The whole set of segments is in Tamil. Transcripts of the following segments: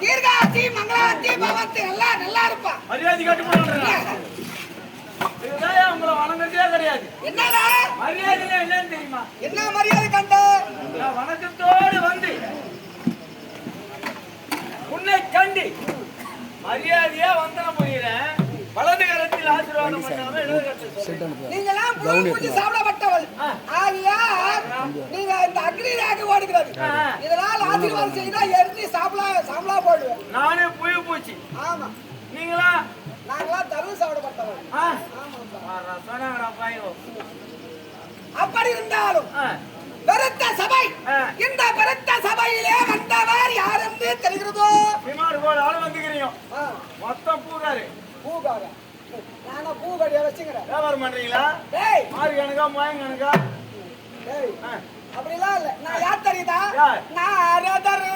தீர்காசி மங்களாசி பவத்து எல்லாம் நல்லா இருப்பா. மரியாதை கட்டு போடுறேன். இதுதான் உங்களை வணங்கறதே கிடையாது. என்னடா மரியாதை என்னன்னு தெரியுமா? என்ன மரியாதை கண்ட? நான் வணக்கத்தோடு வந்து உன்னை கண்டி மரியாதையா வந்தனம் புரியுறேன். வலது கரத்தில் ஆசீர்வாதம் பண்ணாம இடது கரத்தில் நீங்களாம் பூஜை சாப்பிடப்பட்டவள் ஆகியா நீங்க இந்த அக்னி ராக ஓடுகிறது. இதனால் ஆசீர்வாதம் செய்தா எரிஞ்சு சாப்பிடா போடுவோம். நானே புயு பூச்சி. ஆமா நீங்களா? நாங்களாம் தருவு சாப்பிடப்பட்டவள். அப்படி இருந்தாலும் பெருத்த சபை, இந்த பெருத்த சபையிலே வந்தவர் யார் என்று தெரிகிறதோ? ஆளு வந்துக்கிறீங்க. மொத்தம் பூகாரு. பூகாரா? நானா பூகடியா வச்சுக்கிறேன். வியாபாரம் பண்றீங்களா? டேய் மாறு கணக்கா மாயம் கணக்கா? டேய் அப்படிலாம் இல்ல. நான் யார் தெரியுதா? நான் அரதர்.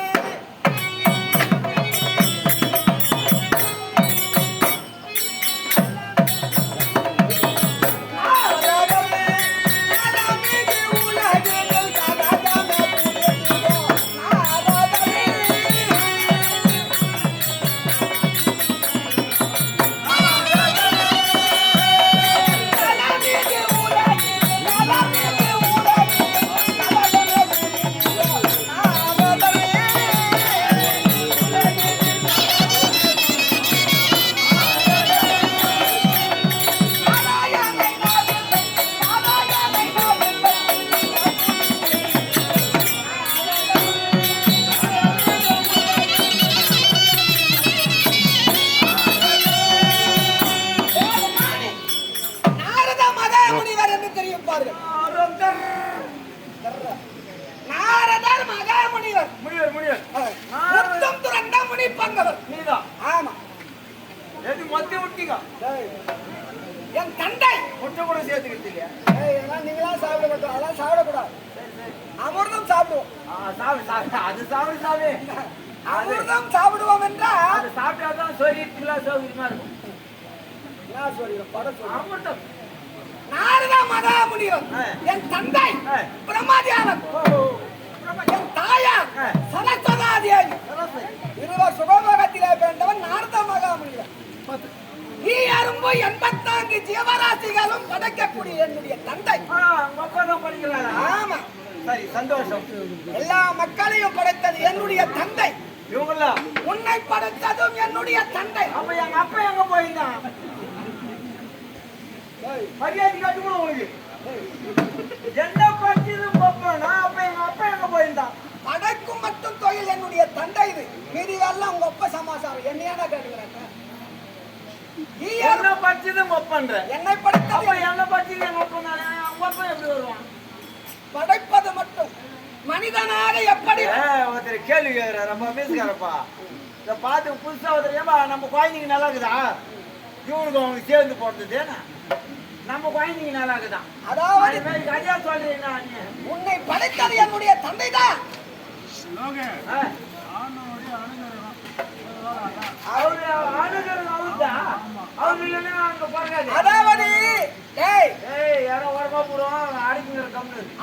என் தந்தை முட்டை கூட சேர்த்துக்கிட்டு இல்லையா? நீங்களா சாப்பிட மாட்டோம். அதெல்லாம் சாப்பிடக்கூடாது. அமிர்தம் சாப்பிடுவோம். அது சாப்பிடு சாமி. அமிர்தம் சாப்பிடுவோம் என்றால் அது சாப்பிட்டாதான் சோரியத்துக்குள்ள சௌகரியமா இருக்கும். அமிர்தம் நாரத மகாமுனிவர் என் தந்தை பிரம்மாதியானவர், என் தாயார் சரஸ்வதாதேவி, இருவர் சுகபோகத்திலே பிறந்தவன் நாரத மகாமுனிவர். நீ அரும்பு 84 ஜீவராசிகளும் படைக்கக்கூடிய என்னுடைய தந்தை. ஆமா சரி, சந்தோஷம். எல்லா மக்களையும் படைத்தது என்னுடைய தந்தை. இவங்களா? உன்னை படைத்ததும் என்னுடைய தந்தை. அப்ப எங்க அப்பா எங்க போயிருந்தான்? மரியாதை கட்டுக்கணும் உங்களுக்கு. என்ன பற்றியது போப்பனா? அப்ப எங்க அப்பா எங்க போயிருந்தான்? படைக்கும் மட்டும் தொழில் என்னுடைய தந்தை. இது மீதி எல்லாம் உங்க அப்பா சமாசாரம். என்னையான கேட்டுக்கிறாங்க. என்ன பற்றியது ஒப்பன்ற என்னை படைத்த அப்ப என்ன பற்றியது எங்க அப்பா எப்படி வருவான்? படைப்பது மட்டும் மனிதனாக எப்படி? ஒருத்தர் கேள்வி கேட்கிறார். நம்ம பேசுகிறாரப்பா. இதை பார்த்து புதுசா ஒருத்தர் ஏமா நம்ம குழந்தைங்க நல்லா இருக்குதா? இவனுக்கு அவனுக்கு சேர்ந்து போடுறது நம்ம குழந்தைங்க நல்லா இருக்குதான். அதாவது கதையா சொல்றீங்க. உன்னை படைத்தது என்னுடைய தந்தை தான்.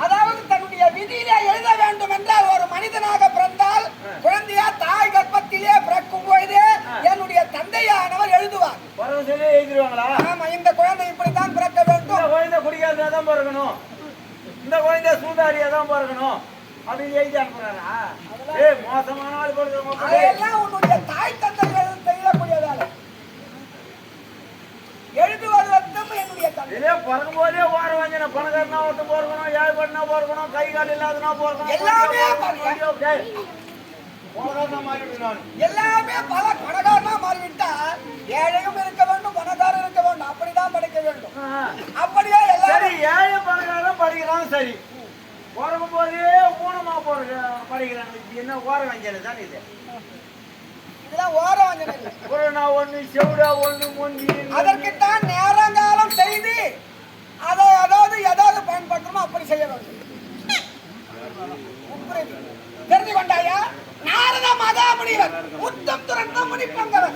அதாவது தன்னுடைய விதியிலே எழுத வேண்டும் என்றால் ஒரு மனிதனாக பிறந்தால் குழந்தையா தாய் கர்ப்பத்திலே பிறக்கும் பொழுது என்னுடைய தந்தையானவர் எழுதுவார். ஆமா, இந்த குழந்தை இப்படித்தான் பிறக்க வேண்டும், குழந்தை குடிக்காதான் பிறக்கணும், இந்த குழந்தை சூதாரியா தான் பிறக்கணும் அப்படின்னு எழுதி அனுப்புறாரா? மோசமான ஆள் பிறகு அதெல்லாம் உன்னுடைய தாய் தந்தைகள் செய்யக்கூடிய வேலை. எழுதுவது மட்டும் என்னுடைய தந்தை. பிறக்கும் போதே ஓர வஞ்சன பணக்காரனா ஒருத்தன் போறக்கணும், ஏழைப்பட்டனா போறக்கணும், கை கால் இல்லாதனா போறக்கணும், எல்லாமே எல்லாமே பல பணக்காரனா மாறிவிட்டா ஏழையும் இருக்க வேண்டும், பணக்காரன் இருக்க வேண்டும், அப்படிதான் படிக்க வேண்டும். அப்படியே எல்லாரும் ஏழை பணக்காரன் படிக்கிறான். சரி, பிறக்கும் போதே ஊனமா படிக்கிறாங்க. என்ன ஓர வஞ்சனை தான் இது? இதெல்லாம் ஓர வஞ்சனை இல்லை. ஒண்ணு செவிடா ஒண்ணு மொண்டி. அதற்குத்தான் நேரங்காலம் செய்து அதாவது எதாவது பயன்படுத்தணுமோ அப்படி செய்ய வேண்டும். தெரிஞ்சு கொண்டாயா? நாரத மகாமுனிவர் உத்தம் துறந்த முனிப்பங்கவர்.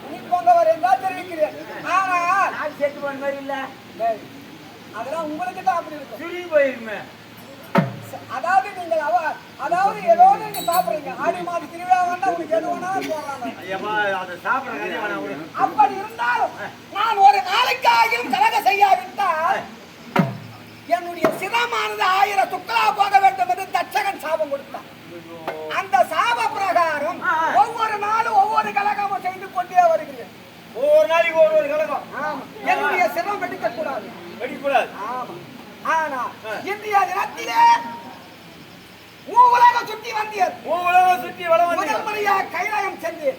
முனிப்பங்கவர் என்றால் தெரிவிக்கிறேன். ஆனால் செத்து போன மாதிரி இல்ல, அதெல்லாம் உங்களுக்கு தான் அப்படி இருக்கும். சுருங்கி போயிருமே. அதாவது நீங்கள் அதாவது ஏதோ நீங்க சாப்பிடுறீங்க ஆடி மாத திருவிழா வந்தா உங்களுக்கு எது வேணாலும் போடுறாங்க. அப்படி இருந்தாலும் நான் ஒரு நாளைக்காகிலும் கலகம் செய்யாவிட்டால் என்னுடைய சிரமானது 1000 துக்களா போக வேண்டும் என்று தட்சகன் சாபம் கொடுத்தான். அந்த சாப பிரகாரம் ஒவ்வொரு நாளும் ஒவ்வொரு கலகமும் செய்து கொண்டே வருகிறேன். ஒவ்வொரு நாளைக்கு ஒவ்வொரு கலகம். என்னுடைய சிரம் வெடிக்க கூடாது. ஆமா. ஆனா இந்தியா தினத்திலே உலகம் சுற்றி வந்தீர். முதல் முறையா கைலாயம் சென்றீர்.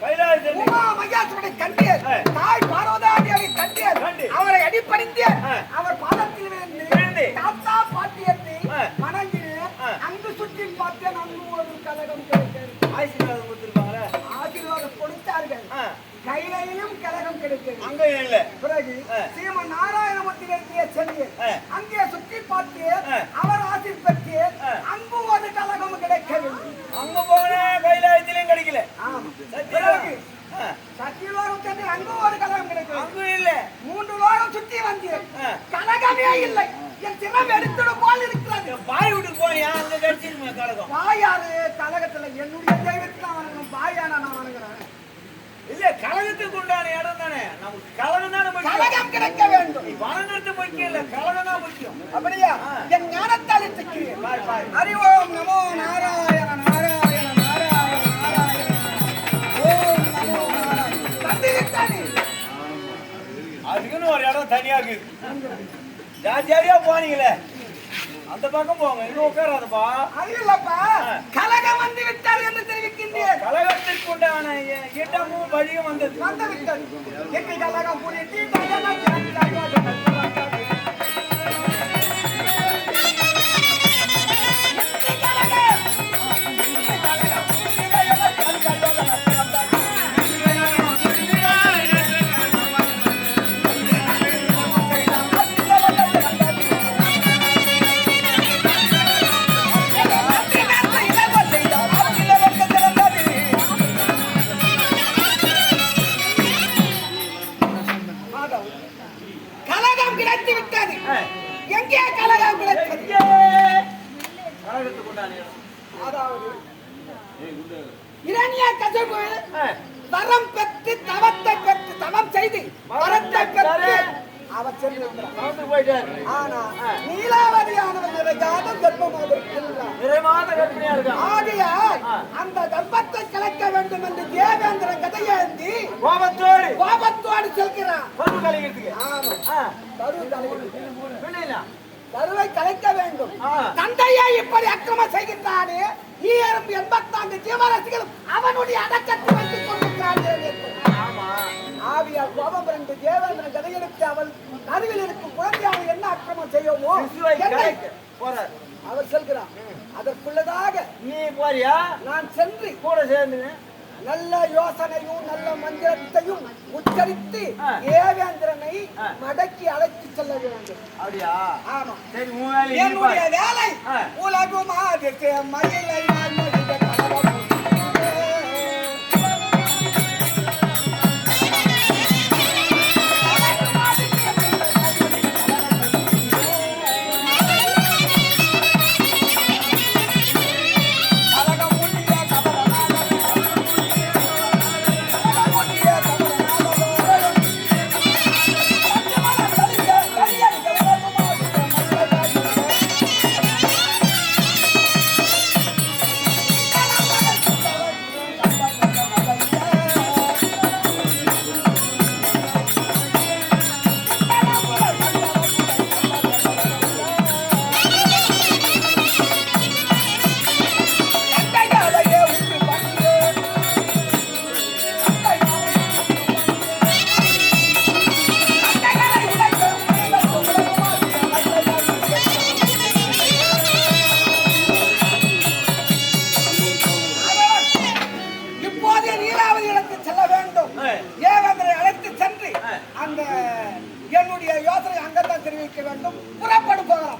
உமா மகேஸ்வரனை கண்டீர். தாய் பார்வதாதேவி கண்டீர். அவரை அடிபணிந்தீர். அவர் பாதத்தில் விழுந்து தாத்தா பாட்டி என்று வணங்கினேன். அங்கு சுற்றி பார்த்தேன். அங்கு ஒரு கலகம் கிடைக்கிறது. ஆசீர்வாதம் கொடுத்திருப்பாங்களே. ஆசீர்வாதம் கொடுத்தார்கள். கையிலையும் கலகம் கிடைக்கிறது. அங்க இல்ல. பிறகு ஸ்ரீமன் நாராயணமூர்த்தியிலே சென்று அங்கே சுற்றி பார்த்து அவர் ஆசீர் பெற்று அங்கு ஒரு கலகம் கிடைக்கவில்லை. அங்க போன கைலாயத்திலும் கிடைக்கல. பிறகு சத்தியலோகம் சென்று அங்கு ஒரு கலகம் கிடைக்கல. அங்கு இல்ல. 3 லோகம் சுற்றி வந்தேன். கலகமே இல்லை. என் சிரம் எடுத்துட போல் இருக்கிறது. பாய் வீட்டுக்கு போனியா? அங்க கிடைச்சிருமே கலகம். பாயாரு கலகத்துல என்னுடைய தெய்வத்துல வணங்கணும். பாயானா நான் வணங்குறேன். இல்ல, கலகத்துக்கு உண்டான இடம் தானே. நமக்கு கலகம் தானே முக்கியம். கலகம் கிடைக்க வேண்டும். வணங்கத்து முக்கியம் இல்ல, கலகம் தான் முக்கியம். அப்படியா? என் ஞானத்தால் இருக்கிறேன். அறிவோம் நமோ நாராயண நாராயண நாராயண நாராயண ஓம் நமோ நாராயண. தந்திரித்தானே அதுக்குன்னு ஒரு இடம் தனியா இருக்குது. ஜாலியா போனீங்களே, அந்த பக்கம் போங்க. இன்னும் உட்காராதப்பா. அது இல்லப்பா, கலகம் வந்து விட்டார் என்று தெரிவிக்கின்றேன். கலகத்திற்கு உண்டான இடமும் வழியும் வந்தது. வந்து விட்டது. எங்கள் கலகம் புரியுது. கலகம் கிடைத்து விட்டது. எங்கே கலகம் கிடைத்தது? கலகத்துக்கு உண்டான இடம். அதாவது இரணிய கசபு வரம் பெற்று தவத்தை பெற்று தவம் செய்து வரத்தை பெற்று அவர் சென்றிருக்கிறார். ஆனா நீலாவதியானவர் நிறைகாத கர்ப்பமாக இருக்கின்றார். நிறைமாத கர்ப்பிணியா இருக்கார். ஆகையால் அந்த கர்ப்பத்தை கலைக்க வேண்டும் என்று தேவேந்திரன் கதையேந்தி கோபத்தோடு செல்கிறான். பரு கலைக்கிறதுக்கு. ஆமா, பரு கலைக்கிறதுக்கு. கருவை கலைக்க வேண்டும். தந்தையை இப்படி அக்கிரமம் செய்கின்றானே, ஈரும் 84 ஜீவராசிகளும் அவனுடைய அடக்கத்தை வைத்துக் கொண்டிருக்கிறார்கள். ஆவியால் கோபம் ரெண்டு தேவேந்திரன் கதையெடுத்து அவள் அருகில் இருக்கும் குழந்தையாக என்ன அக்கிரமம் செய்யோமோ அவர் செல்கிறார். அதற்குள்ளதாக நீ போறியா? நான் சென்று கூட சேர்ந்து நல்ல யோசனையும் நல்ல மந்திரத்தையும் உச்சரித்து தேவேந்திரனை மடக்கி அழைத்து செல்ல வேண்டும். அப்படியா? ஆமா. சரி, என்னுடைய வேலை உலகுமா மயிலை என்னுடைய யோசனை அங்கத்தான் தெரிவிக்க வேண்டும். புறப்படும் போகலாம்.